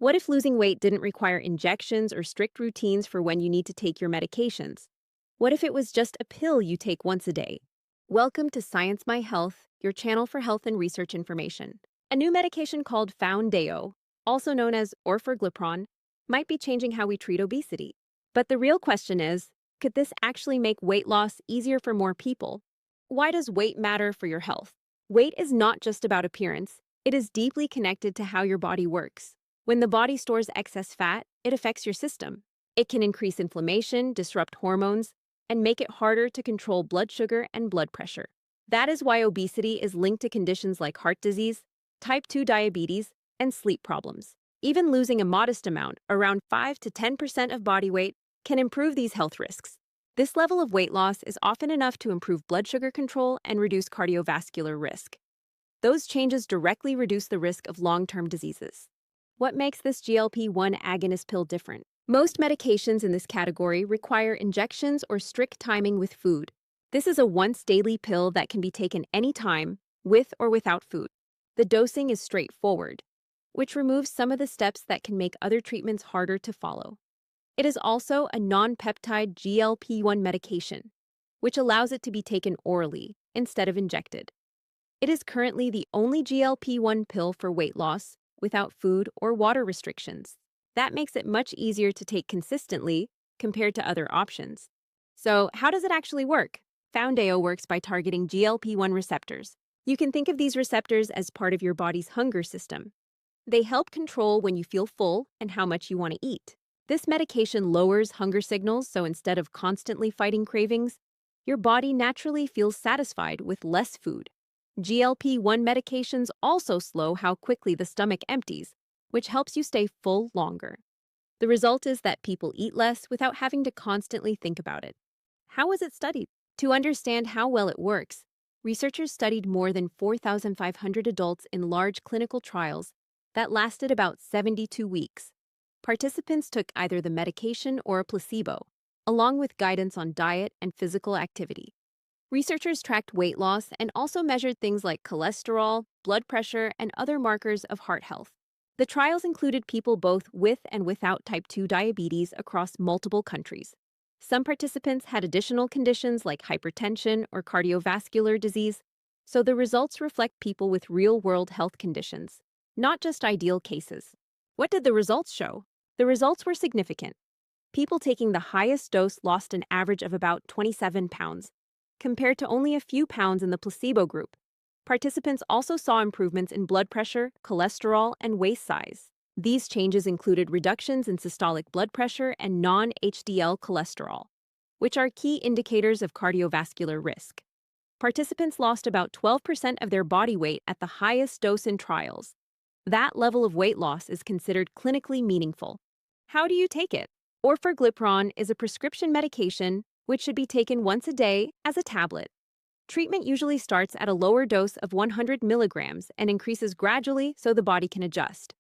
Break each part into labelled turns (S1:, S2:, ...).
S1: What if losing weight didn't require injections or strict routines for when you need to take your medications? What if it was just a pill you take once a day? Welcome to Science My Health, your channel for health and research information. A new medication called Foundayo, also known as orforglipron, might be changing how we treat obesity. But the real question is, could this actually make weight loss easier for more people? Why does weight matter for your health? Weight is not just about appearance, it is deeply connected to how your body works. When the body stores excess fat, it affects your system. It can increase inflammation, disrupt hormones, and make it harder to control blood sugar and blood pressure. That is why obesity is linked to conditions like heart disease, type 2 diabetes, and sleep problems. Even losing a modest amount, around 5 to 10% of body weight, can improve these health risks. This level of weight loss is often enough to improve blood sugar control and reduce cardiovascular risk. Those changes directly reduce the risk of long-term diseases. What makes this GLP-1 agonist pill different? Most medications in this category require injections or strict timing with food. This is a once-daily pill that can be taken anytime, with or without food. The dosing is straightforward, which removes some of the steps that can make other treatments harder to follow. It is also a non-peptide GLP-1 medication, which allows it to be taken orally instead of injected. It is currently the only GLP-1 pill for weight loss without food or water restrictions. That makes it much easier to take consistently compared to other options. So, how does it actually work? Foundayo works by targeting GLP-1 receptors. You can think of these receptors as part of your body's hunger system. They help control when you feel full and how much you want to eat. This medication lowers hunger signals, so instead of constantly fighting cravings, your body naturally feels satisfied with less food. GLP-1 medications also slow how quickly the stomach empties, which helps you stay full longer. The result is that people eat less without having to constantly think about it. How was it studied? To understand how well it works, researchers studied more than 4,500 adults in large clinical trials that lasted about 72 weeks. Participants took either the medication or a placebo, along with guidance on diet and physical activity. Researchers tracked weight loss and also measured things like cholesterol, blood pressure, and other markers of heart health. The trials included people both with and without type 2 diabetes across multiple countries. Some participants had additional conditions like hypertension or cardiovascular disease, so the results reflect people with real-world health conditions, not just ideal cases. What did the results show? The results were significant. People taking the highest dose lost an average of about 27 pounds, compared to only a few pounds in the placebo group. Participants also saw improvements in blood pressure, cholesterol, and waist size. These changes included reductions in systolic blood pressure and non-HDL cholesterol, which are key indicators of cardiovascular risk. Participants lost about 12% of their body weight at the highest dose in trials. That level of weight loss is considered clinically meaningful. How do you take it? Orforglipron is a prescription medication which should be taken once a day as a tablet. Treatment usually starts at a lower dose of 100 milligrams and increases gradually so the body can adjust.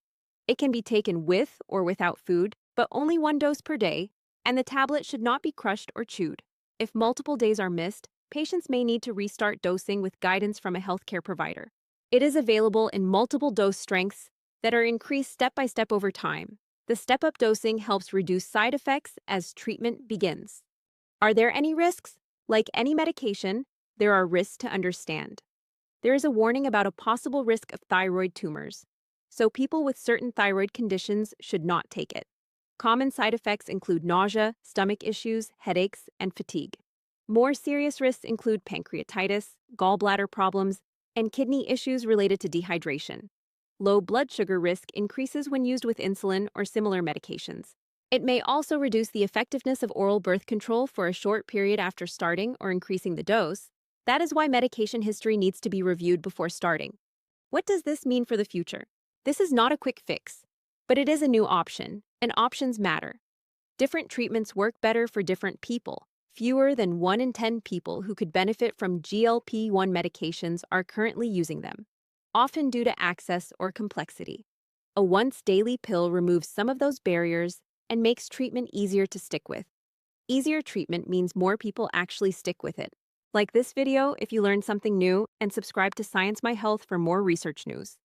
S1: It can be taken with or without food, but only one dose per day, and the tablet should not be crushed or chewed. If multiple days are missed, patients may need to restart dosing with guidance from a healthcare provider. It is available in multiple dose strengths that are increased step by step over time. The step-up dosing helps reduce side effects as treatment begins. Are there any risks? Like any medication, there are risks to understand. There is a warning about a possible risk of thyroid tumors, so people with certain thyroid conditions should not take it. Common side effects include nausea, stomach issues, headaches, and fatigue. More serious risks include pancreatitis, gallbladder problems, and kidney issues related to dehydration. Low blood sugar risk increases when used with insulin or similar medications. It may also reduce the effectiveness of oral birth control for a short period after starting or increasing the dose. That is why medication history needs to be reviewed before starting. What does this mean for the future? This is not a quick fix, but it is a new option, and options matter. Different treatments work better for different people. Fewer than 1 in 10 people who could benefit from GLP-1 medications are currently using them, often due to access or complexity. A once-daily pill removes some of those barriers and makes treatment easier to stick with. Easier treatment means more people actually stick with it. Like this video if you learned something new, and subscribe to Science My Health for more research news.